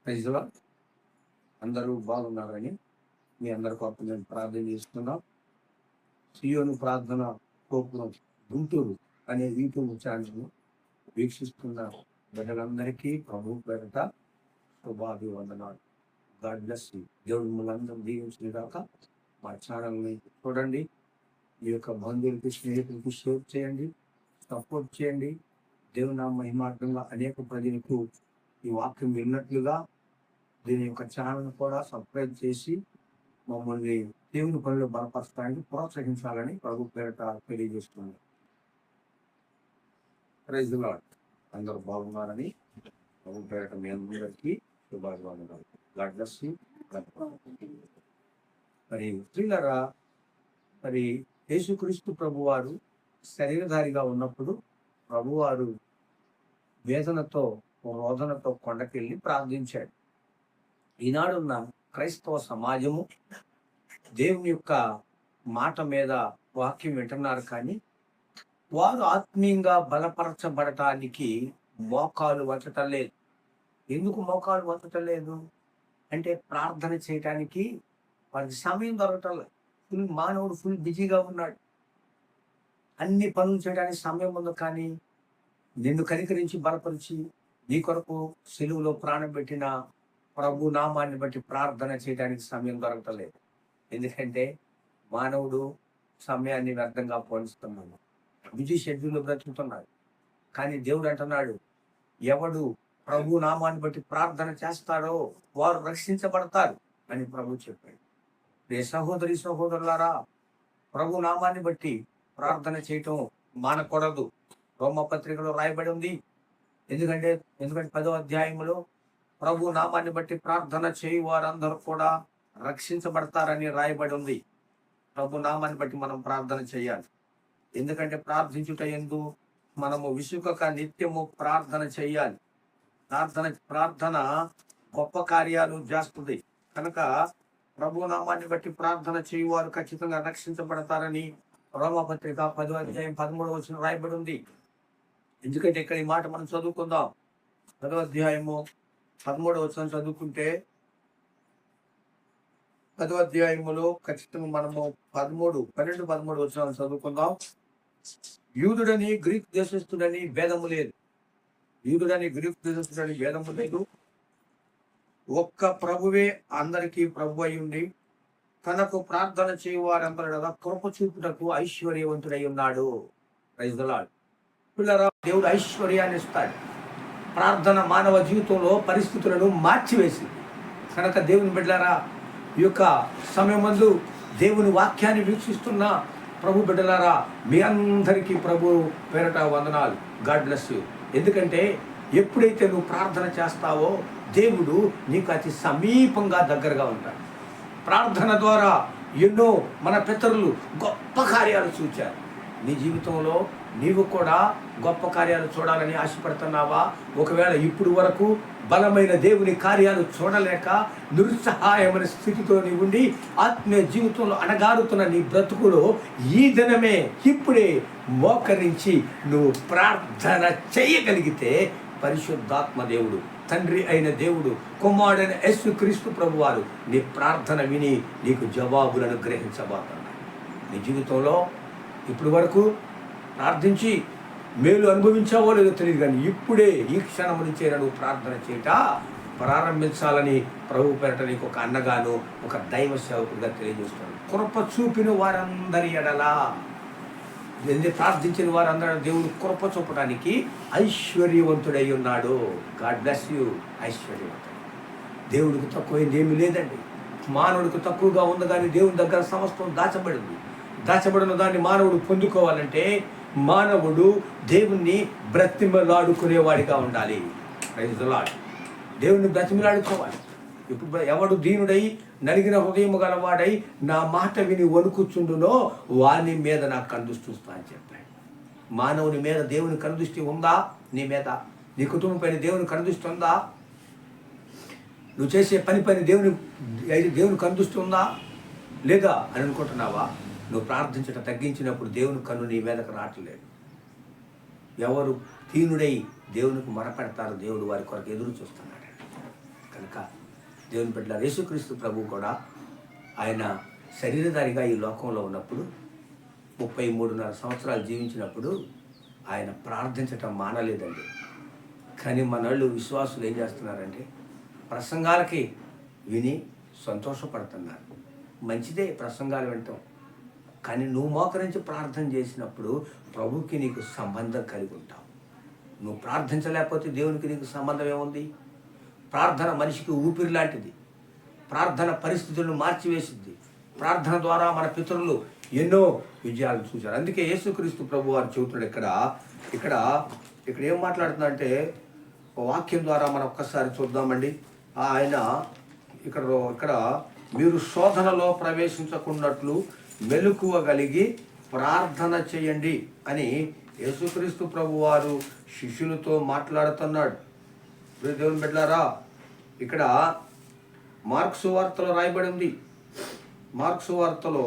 ప్రైజ్లా అందరూ బాగున్నారని మీ అందరి కొరకు నేను ప్రార్థన చేస్తున్నాం. సియోను ప్రార్థన గోపురం గుంటూరు అనే యూట్యూబ్ ఛానల్ వీక్షిస్తున్న బిడ్డలందరికీ ప్రభు పేరిట శుభాభివందనాలు. God bless you. దేవుడు మిమ్మల్ని దీవించిన దాకా మా ఛానల్ని చూడండి. ఈ యొక్క బంధువులకి, స్నేహితులకి షేర్ చేయండి, సపోర్ట్ చేయండి. దేవుని నామ మహిమార్థంగా అనేక ప్రజలకు ఈ వాక్యం విన్నట్లుగా దీని యొక్క ఛానల్ కూడా సబ్స్క్రైబ్ చేసి మమ్మల్ని దేవుని పనులు బలపరచడానికి ప్రోత్సహించాలని ప్రభు పేరిట తెలియజేస్తున్నాను. Praise the Lord. అందరూ బాగున్నారని ప్రభు పేరిట మీ అందరికీ శుభాభివందనాలు. God bless you. మరి స్త్రీలరా, మరి యేసుక్రీస్తు ప్రభువారు శరీరధారిగా ఉన్నప్పుడు ప్రభువారు వేదనతో, రోదనతో కొండకెళ్ళి ప్రార్థించాడు. ఈనాడున్న క్రైస్తవ సమాజము దేవుని యొక్క మాట మీద వాక్యం వింటున్నారు, కానీ వారు ఆత్మీయంగా బలపరచబడటానికి మోకాలు వంచటం లేదు. ఎందుకు మోకాలు వంచటం లేదు అంటే ప్రార్థన చేయటానికి వారికి సమయం దొరకటం లేదు. మానవుడు ఫుల్ బిజీగా ఉన్నాడు, అన్ని పనులు చేయడానికి సమయం ఉంది. కానీ నిన్ను కనికరించి బలపరిచి నీ కొరకు సెలువులో ప్రాణం పెట్టిన ప్రభు నామాన్ని బట్టి ప్రార్థన చేయడానికి సమయం దొరకలేదు. ఎందుకంటే మానవుడు సమయాన్ని వ్యర్థంగా పోలిస్తున్నాడు, బిజీ షెడ్యూల్లో బ్రతుకుతున్నాడు. కానీ దేవుడు అంటున్నాడు, ఎవడు ప్రభు నామాన్ని బట్టి ప్రార్థన చేస్తారో వారు రక్షించబడతారు అని ప్రభు చెప్పాడు. రే సహోదరి సహోదరులారా, ప్రభు నామాన్ని బట్టి ప్రార్థన చేయటం మానకూడదు. రోమపత్రికలో రాయబడి ఉంది. ఎందుకంటే 10వ అధ్యాయంలో ప్రభు నామాన్ని బట్టి ప్రార్థన చేయి వారందరూ కూడా రక్షించబడతారని రాయబడి ఉంది. ప్రభు నామాన్ని బట్టి మనం ప్రార్థన చేయాలి. ఎందుకంటే ప్రార్థించుట యందు మనము విసుకక నిత్యము ప్రార్థన చేయాలి. ప్రార్థన గొప్ప కార్యాలు చేస్తుంది కనుక ప్రభు నామాన్ని బట్టి ప్రార్థన చేయువారు ఖచ్చితంగా రక్షించబడతారని రోమపత్రిక 10వ అధ్యాయం 13వ వచనం రాయబడి ఉంది. ఎందుకంటే ఇక్కడ ఈ మాట మనం చదువుకుందాం. 10వ అధ్యాయము 13వ వచనం చదువుకుంటే, 10వ అధ్యాయములో ఖచ్చితంగా మనము 12-13 వచనాలు చదువుకుందాం. యూదుడని గ్రీక్ దేశస్థుడని భేదము లేదు. యూదుడని గ్రీక్ దేశస్థుడని భేదము లేదు. ఒక్క ప్రభువే అందరికీ ప్రభు అయి ఉండి తనకు ప్రార్థన చేయువారందరూ కృప చూపుటకు ఐశ్వర్యవంతుడై ఉన్నాడు. Praise the Lord. పిల్లరా, దేవుడు ఐశ్వర్యాన్ని ఇస్తాడు. ప్రార్థన మానవ జీవితంలో పరిస్థితులను మార్చివేసింది కనుక దేవుని బిడ్డలారా, ఈ యొక్క సమయమందు దేవుని వాక్యాన్ని వీక్షిస్తున్న ప్రభు బిడ్డలారా, మీ అందరికీ ప్రభు పేరట వందనాలు. God bless you. ఎందుకంటే ఎప్పుడైతే నువ్వు ప్రార్థన చేస్తావో దేవుడు నీకు అతి సమీపంగా దగ్గరగా ఉంటాడు. ప్రార్థన ద్వారా ఎన్నో మన పితరులు గొప్ప కార్యాలు చూచారు. నీ జీవితంలో నీవు కూడా గొప్ప కార్యాలు చూడాలని ఆశపడుతున్నావా? ఒకవేళ ఇప్పుడు వరకు బలమైన దేవుని కార్యాలు చూడలేక నిరుత్సాహమైన స్థితితో నీ ఉండి ఆత్మీయ జీవితంలో అణగారుతున్న నీ బ్రతుకులో ఈ దినమే ఇప్పుడే మోకరించి నువ్వు ప్రార్థన చేయగలిగితే పరిశుద్ధాత్మ దేవుడు, తండ్రి అయిన దేవుడు, కుమారుడైన యేసుక్రీస్తు ప్రభువారు నీ ప్రార్థన విని నీకు జవాబులను గ్రహించబోతున్నాడు. నీ జీవితంలో ఇప్పుడు వరకు ప్రార్థించి మేలు అనుభవించావో లేదో తెలియదు, కానీ ఇప్పుడే ఈ క్షణం నుంచే నువ్వు ప్రార్థన చేయట ప్రారంభించాలని ప్రభు పేరట నీకు ఒక అన్నగాను, ఒక దైవ సేవకుడిగా తెలియజేస్తున్నాడు. కృప చూపిన వారందరి ఎడలా, ప్రార్థించిన వారందరూ దేవుడు కృప చూపడానికి ఐశ్వర్యవంతుడై ఉన్నాడు. God bless you. ఐశ్వర్యవంతుడు. దేవుడికి తక్కువైంది ఏమీ లేదండి. మానవుడికి తక్కువగా ఉంది, కానీ దేవుని దగ్గర సమస్తం దాచబడింది. దాచబడిన దాన్ని మానవుడు పొందుకోవాలంటే మానవుడు దేవుణ్ణి బ్రతిమలాడుకునేవాడిగా ఉండాలి. Praise the Lord. దేవుణ్ణి బ్రతిమలాడుకోవాలి. ఇప్పుడు ఎవడు దీనుడై నలిగిన హృదయము గలవాడై నా మాట విని వణుకుచుండునో వాని మీద నాకు కనుదృష్టి వస్తా అని చెప్పాడు. మానవుని మీద దేవుని కనుదృష్టి ఉందా? నీ మీద, నీ కుటుంబం పైన దేవుని కనుదృష్టి ఉందా? నువ్వు చేసే పని దేవుని కనుదృష్టి ఉందా లేదా అని అనుకుంటున్నావా? నువ్వు ప్రార్థించట తగ్గించినప్పుడు దేవుని కన్ను నీ మీదకు రావట్లేదు. ఎవరు దీనుడై దేవునికి మొరపెడతారో దేవుడు వారి కొరకు ఎదురు చూస్తున్నాడు. కనుక దేవుని బిడ్డలారా, యేసుక్రీస్తు ప్రభువు కూడా ఆయన శరీరధారిగా ఈ లోకంలో ఉన్నప్పుడు 33.5 సంవత్సరాలు జీవించినప్పుడు ఆయన ప్రార్థించటం మానలేదండి. కానీ మనోళ్ళు విశ్వాసులు ఏం చేస్తున్నారంటే ప్రసంగాలకి విని సంతోషపడుతున్నారు. మంచిదే ప్రసంగాలు వినటం, కానీ నువ్వు మోకరించి ప్రార్థన చేసినప్పుడు ప్రభుకి నీకు సంబంధం కలిగి ఉంటావు. నువ్వు ప్రార్థించలేకపోతే దేవునికి నీకు సంబంధం ఏముంది? ప్రార్థన మనిషికి ఊపిరి లాంటిది. ప్రార్థన పరిస్థితులను మార్చివేసిద్ది. ప్రార్థన ద్వారా మన పితరులు ఎన్నో విజయాలు చూశారు. అందుకే యేసుక్రీస్తు ప్రభు వారు చెబుతున్నాడు ఇక్కడ ఏం మాట్లాడుతున్నా అంటే వాక్యం ద్వారా మనం ఒక్కసారి చూద్దామండి. ఆయన ఇక్కడ మీరు శోధనలో ప్రవేశించకున్నట్లు మెలకువగలిగి ప్రార్థన చేయండి అని యేసుక్రీస్తు ప్రభు వారు శిష్యులతో మాట్లాడుతున్నాడు. దేవుని బిడ్డలారా, ఇక్కడ మార్కు సువార్తలో రాయబడి ఉంది. మార్కు సువార్తలో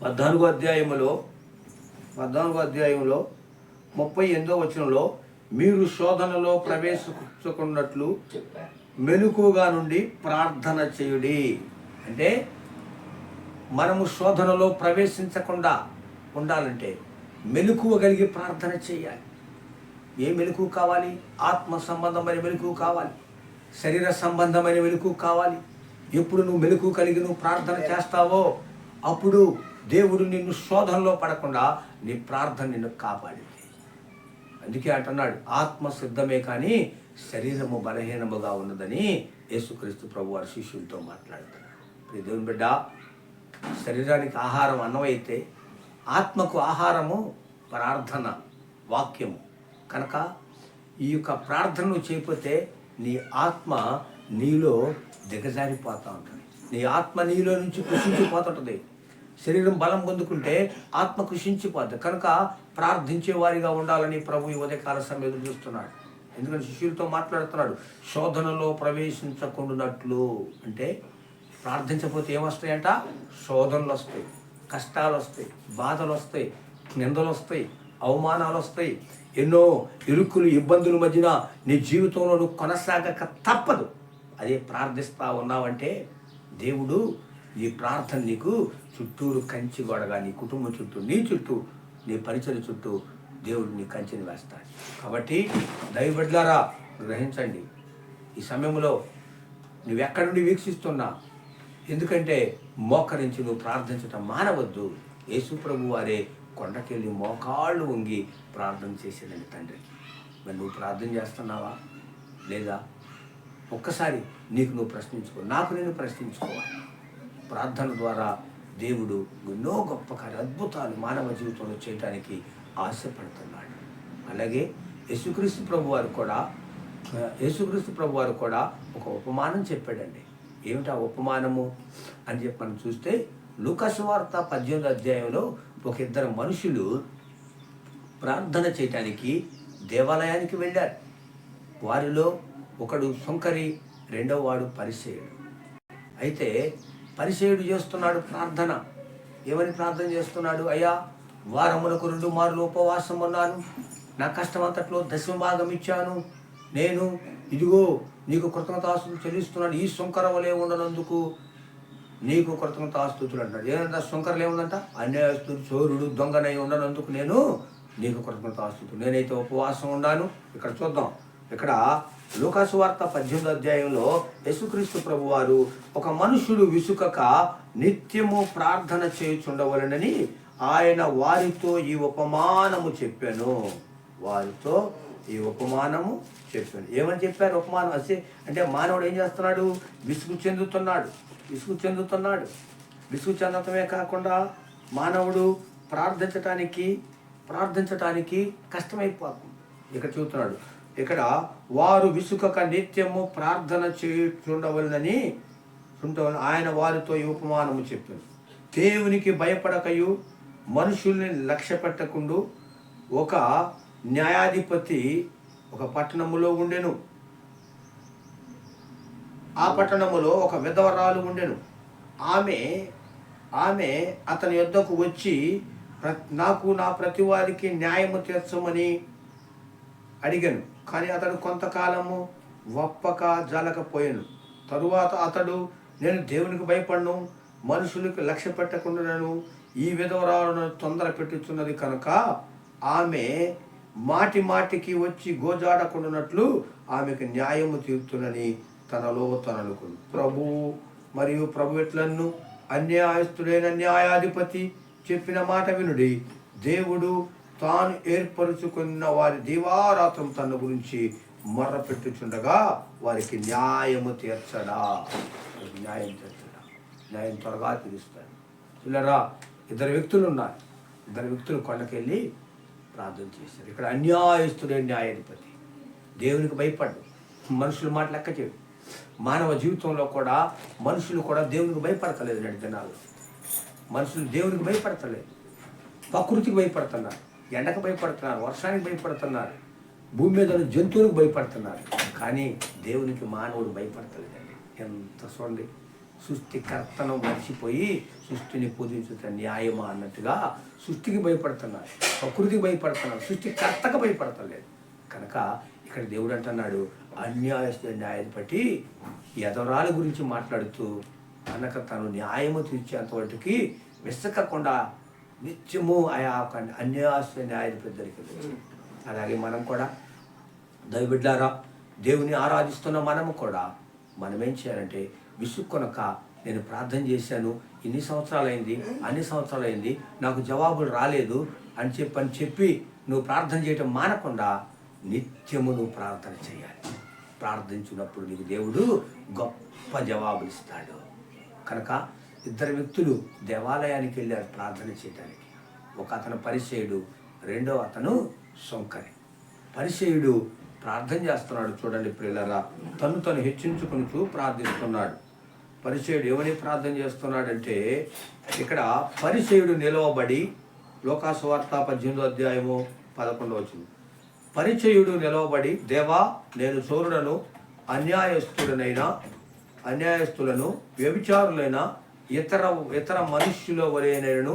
14వ అధ్యాయంలో 38వ వచనంలో మీరు శోధనలో ప్రవేశించకున్నట్లు మెలకువగా నుండి ప్రార్థన చేయుడి అంటే మనము శోధనలో ప్రవేశించకుండా ఉండాలంటే మెలకువ కలిగి ప్రార్థన చేయాలి. ఏ మెలకువ కావాలి? ఆత్మ సంబంధమైన మెలకువ కావాలి, శరీర సంబంధమైన మెలకువ కావాలి. ఎప్పుడు నువ్వు మెలకువ కలిగి నువ్వు ప్రార్థన చేస్తావో అప్పుడు దేవుడు నిన్ను శోధనలో పడకుండా నీ ప్రార్థన నిన్ను కాపాడింది. అందుకే అంటున్నాడు, ఆత్మ సిద్ధమే కానీ శరీరము బలహీనముగా ఉన్నదని యేసుక్రీస్తు ప్రభు వారి శిష్యులతో మాట్లాడుతున్నాడు. దేవుని బిడ్డ, శరీరానికి ఆహారం అన్నమైతే ఆత్మకు ఆహారము ప్రార్థన, వాక్యము. కనుక ఈ యొక్క ప్రార్థనను చేయకపోతే నీ ఆత్మ నీలో దిగజారిపోతూ ఉంటుంది. నీ ఆత్మ నీలో నుంచి కృషించిపోతుంటుంది. శరీరం బలం పొందుకుంటే ఆత్మ కృషించిపోద్ది. కనుక ప్రార్థించే వారిగా ఉండాలని ప్రభు ఈ ఉదయకాల సమయంలో చూస్తున్నాడు. ఎందుకంటే శిష్యులతో మాట్లాడుతున్నాడు, శోధనలో ప్రవేశించకుండానట్లు. అంటే ప్రార్థించకపోతే ఏమొస్తాయంట? శోధనలు వస్తాయి, కష్టాలు వస్తాయి, బాధలు వస్తాయి, నిందలు వస్తాయి, అవమానాలు వస్తాయి, ఎన్నో ఇరుకులు ఇబ్బందుల మధ్యన నీ జీవితంలో నువ్వు కొనసాగక తప్పదు. అదే ప్రార్థిస్తా ఉన్నావంటే దేవుడు ఈ ప్రార్థన నీకు చుట్టూరు కంచి గొడగా, నీ కుటుంబం చుట్టూ, నీ చుట్టూ, నీ పరిచయం చుట్టూ దేవుడు నీ కంచెని వేస్తాడు. కాబట్టి దైవబిడ్డలారా గ్రహించండి, ఈ సమయంలో నువ్వెక్కడి నుండి వీక్షిస్తున్నా, ఎందుకంటే మోకరించి నువ్వు ప్రార్థించటం మానవద్దు. యేసు ప్రభు వారే కొండకెళ్ళి మోకాళ్ళు వంగి ప్రార్థన చేసేదండి తండ్రికి. మరి నువ్వు ప్రార్థన చేస్తున్నావా లేదా? ఒక్కసారి నీకు నువ్వు ప్రశ్నించుకో, నాకు నేను ప్రశ్నించుకోవాలి. ప్రార్థన ద్వారా దేవుడు ఎన్నో గొప్ప అద్భుతాలు మానవ జీవితంలో చేయడానికి ఆశపడుతున్నాడు. అలాగే యేసుక్రీస్తు ప్రభు వారు కూడా ఒక ఉపమానం చెప్పాడండి. ఏమిటా ఉపమానము అని చెప్పి మనం చూస్తే లూకా సువార్త 18వ అధ్యాయంలో ఒక ఇద్దరు మనుషులు ప్రార్థన చేయటానికి దేవాలయానికి వెళ్ళారు. వారిలో ఒకడు సుంకరి, రెండవ వాడు పరిసయ్యుడు. అయితే పరిసయ్యుడు చేస్తున్నాడు ప్రార్థన. ఏమని ప్రార్థన చేస్తున్నాడు? అయ్యా, వారములకు 2 మార్లు ఉపవాసం ఉన్నాను, నా కష్టమంతట్లో 10వ భాగం ఇచ్చాను, నేను ఇదిగో నీకు కృతజ్ఞతాస్తుతులు చెల్లిస్తున్నాను, ఈ సుంకర వలె ఉండనందుకు నీకు కృతజ్ఞతాస్తుతులు అంటాడు. ఏదంటే సుంకరలు ఏముందంట? అన్యాయస్తుడు, చోరుడు, దొంగనై ఉండనందుకు నేను నీకు కృతజ్ఞతాస్తుతులు, నేనైతే ఉపవాసం ఉన్నాను. ఇక్కడ చూద్దాం, ఇక్కడ లూకా సువార్త 18వ అధ్యాయంలో యేసుక్రీస్తు ప్రభు వారు ఒక మనుషుడు విసుకక నిత్యము ప్రార్థన చేయుచుండవలెనని ఆయన వారితో ఈ ఉపమానము చెప్పాను. ఏమని చెప్పారు? ఉపమానం అంటే మానవుడు ఏం చేస్తున్నాడు? విసుగు చెందటమే కాకుండా మానవుడు ప్రార్థించటానికి కష్టమైపోతుంది. ఇక్కడ చూస్తున్నాడు, ఇక్కడ వారు విసుకక నిత్యము ప్రార్థన చేయుచుండవలెనని ఆయన వారితో ఈ ఉపమానము చెప్పాను. దేవునికి భయపడకయు మనుషుల్ని లక్ష్య పెట్టకుండా ఒక న్యాయాధిపతి ఒక పట్టణములో ఉండెను. ఆ పట్టణములో ఒక విధవరాలు ఉండెను. ఆమె అతని యొద్దకు వచ్చి, నాకు నా ప్రతి వారికి న్యాయము తీర్చమని అడిగాను. కానీ అతడు కొంతకాలము వప్పక జాలకపోయాను. తరువాత అతడు, నేను దేవునికి భయపడను, మనుషులకు లక్ష్య పెట్టకుండాను ఈ విధవరాలను తొందర పెట్టుచున్నది కనుక ఆమె మాటి మాటికి వచ్చి గోజాడకుండానట్లు ఆమెకు న్యాయము తీర్చునని తనలో తననుకుంది. ప్రభు ఎట్లన్ను, అన్యాయస్తుడైన న్యాయాధిపతి చెప్పిన మాట వినుడి. దేవుడు తాను ఏర్పరుచుకున్న వారి దివారాత్రం తన గురించి మర్ర పెట్టుచుండగా వారికి న్యాయము తీర్చడా. న్యాయం తీర్చడా, న్యాయం త్వరగా తీరుస్తాడు. పిల్లరా, ఇద్దరు వ్యక్తులు ఉన్నారు. ఇద్దరు వ్యక్తులు కొండకెళ్ళి ప్రార్థన చేశారు. ఇక్కడ అన్యాయస్తుడే న్యాయాధిపతి, దేవునికి భయపడ్డు, మనుషుల మాట లెక్క చేయడు. మానవ జీవితంలో కూడా మనుషులు కూడా దేవునికి భయపడతలేదు. నేటి దినాల్లో మనుషులు దేవునికి భయపడతలేదు, ప్రకృతికి భయపడుతున్నారు, ఎండకు భయపడుతున్నారు, వర్షానికి భయపడుతున్నారు, భూమి మీద జంతువులకు భయపడుతున్నారు. కానీ దేవునికి మానవుడు భయపడతలేదండి. ఎంత చూడండి, సృష్టికర్తను మర్చిపోయి సృష్టిని పూజించుట న్యాయమా అన్నట్టుగా సృష్టికి భయపడుతున్నారు, ప్రకృతికి భయపడుతున్నారు, సృష్టికర్తకు భయపడతలేదు. కనుక ఇక్కడ దేవుడు అంటున్నాడు, అన్యాయస్తుల న్యాయాధిపతి ఎదరాల గురించి మాట్లాడుతూ కనుక తను న్యాయము తీర్చేంత వాటికి విసకకుండా నిత్యము ఆయా అన్యాయస్తుల న్యాయాధిపతి దగ్గరికి. అలాగే మనం కూడా దైవబిడ్డలారా, దేవుని ఆరాధిస్తున్న మనము కూడా మనం ఏం చేయాలంటే, విసుక్కొనక నేను ప్రార్థన చేశాను, ఇన్ని సంవత్సరాలైంది, అన్ని సంవత్సరాలైంది, నాకు జవాబులు రాలేదు అని చెప్పి నువ్వు ప్రార్థన చేయటం మానకుండా నిత్యము నువ్వు ప్రార్థన చేయాలి. ప్రార్థించినప్పుడు నీకు దేవుడు గొప్ప జవాబులు ఇస్తాడు. కనుక ఇద్దరు వ్యక్తులు దేవాలయానికి వెళ్ళారు ప్రార్థన చేయడానికి. ఒక అతను పరిసయ్యుడు, రెండో అతను సొంకరి. పరిసయ్యుడు ప్రార్థన చేస్తున్నాడు. చూడండి ప్రియులారా, తను హెచ్చించుకుంటూ ప్రార్థిస్తున్నాడు. పరిసయ్యుడు ఏమని ప్రార్థన చేస్తున్నాడంటే, ఇక్కడ పరిసయ్యుడు నిలవబడి, లోకాసువార్త 18:11 పరిచయుడు నిలవబడి, దేవా, నేను చోరులను, అన్యాయస్తులను, వ్యభిచారులైన ఇతర మనుష్యుల వలెనైనను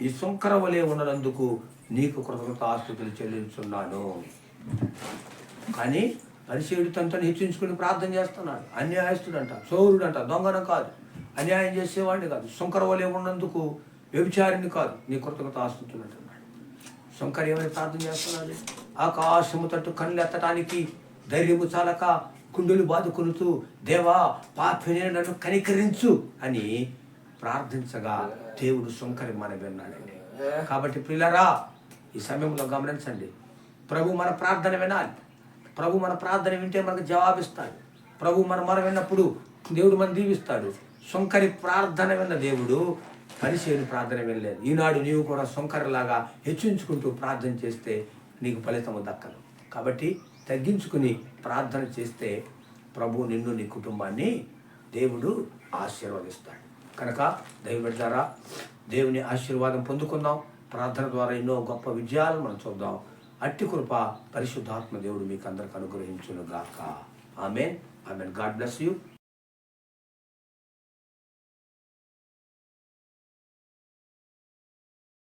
ఈ సుంకర వలె ఉన్నందుకు నీకు కృతజ్ఞతాస్తుతులు చెల్లించున్నాను. కానీ పరిసయ్యుడు తనతో హెచ్చించుకుని ప్రార్థన చేస్తున్నాడు. అన్యాయస్తుడంట, చోరుడంట, దొంగను కాదు, అన్యాయం చేసేవాడిని కాదు, సుంకర వలె ఉన్నందుకు వ్యభిచారిని కాదు, నీ కృతజ్ఞతాస్తుతులు అంటున్నాడు. శంకర్ ఏమని ప్రార్థన చేస్తున్నాడు? ఆకాశము తట్టు కళ్ళు ఎత్తడానికి ధైర్యము చాలక గుండెలు బాదుకొనుతూ, దేవా, పాపిని నన్ను కనికరించు అని ప్రార్థించగా దేవుడు శంకరి మన విన్నాడండి. కాబట్టి ప్రియులారా, ఈ సమయంలో గమనించండి, ప్రభు మన ప్రార్థన వినాలి. ప్రభు మన ప్రార్థన వింటే మనకు జవాబిస్తాడు. ప్రభు మన విన్నప్పుడు దేవుడు మన దీవిస్తాడు. శంకరి ప్రార్థన విన్న దేవుడు పరిసయ్యుని ప్రార్థన వినలేదు. ఈనాడు నీవు కూడా శంకరలాగా హెచ్చించుకుంటూ ప్రార్థన చేస్తే నీకు ఫలితము దక్కదు. కాబట్టి తగ్గించుకుని ప్రార్థన చేస్తే ప్రభు నిన్ను, నీ కుటుంబాన్ని దేవుడు ఆశీర్వదిస్తాడు. కనుక దైవబిడ్డలారా, దేవుని ఆశీర్వాదం పొందుకుందాం. ప్రార్థన ద్వారా ఎన్నో గొప్ప విజయాలు మనం చూద్దాం. అట్టి కృప పరిశుద్ధాత్మ దేవుడు మీకు అందరికి అనుగ్రహించును గాక. ఆమేన్. God bless you.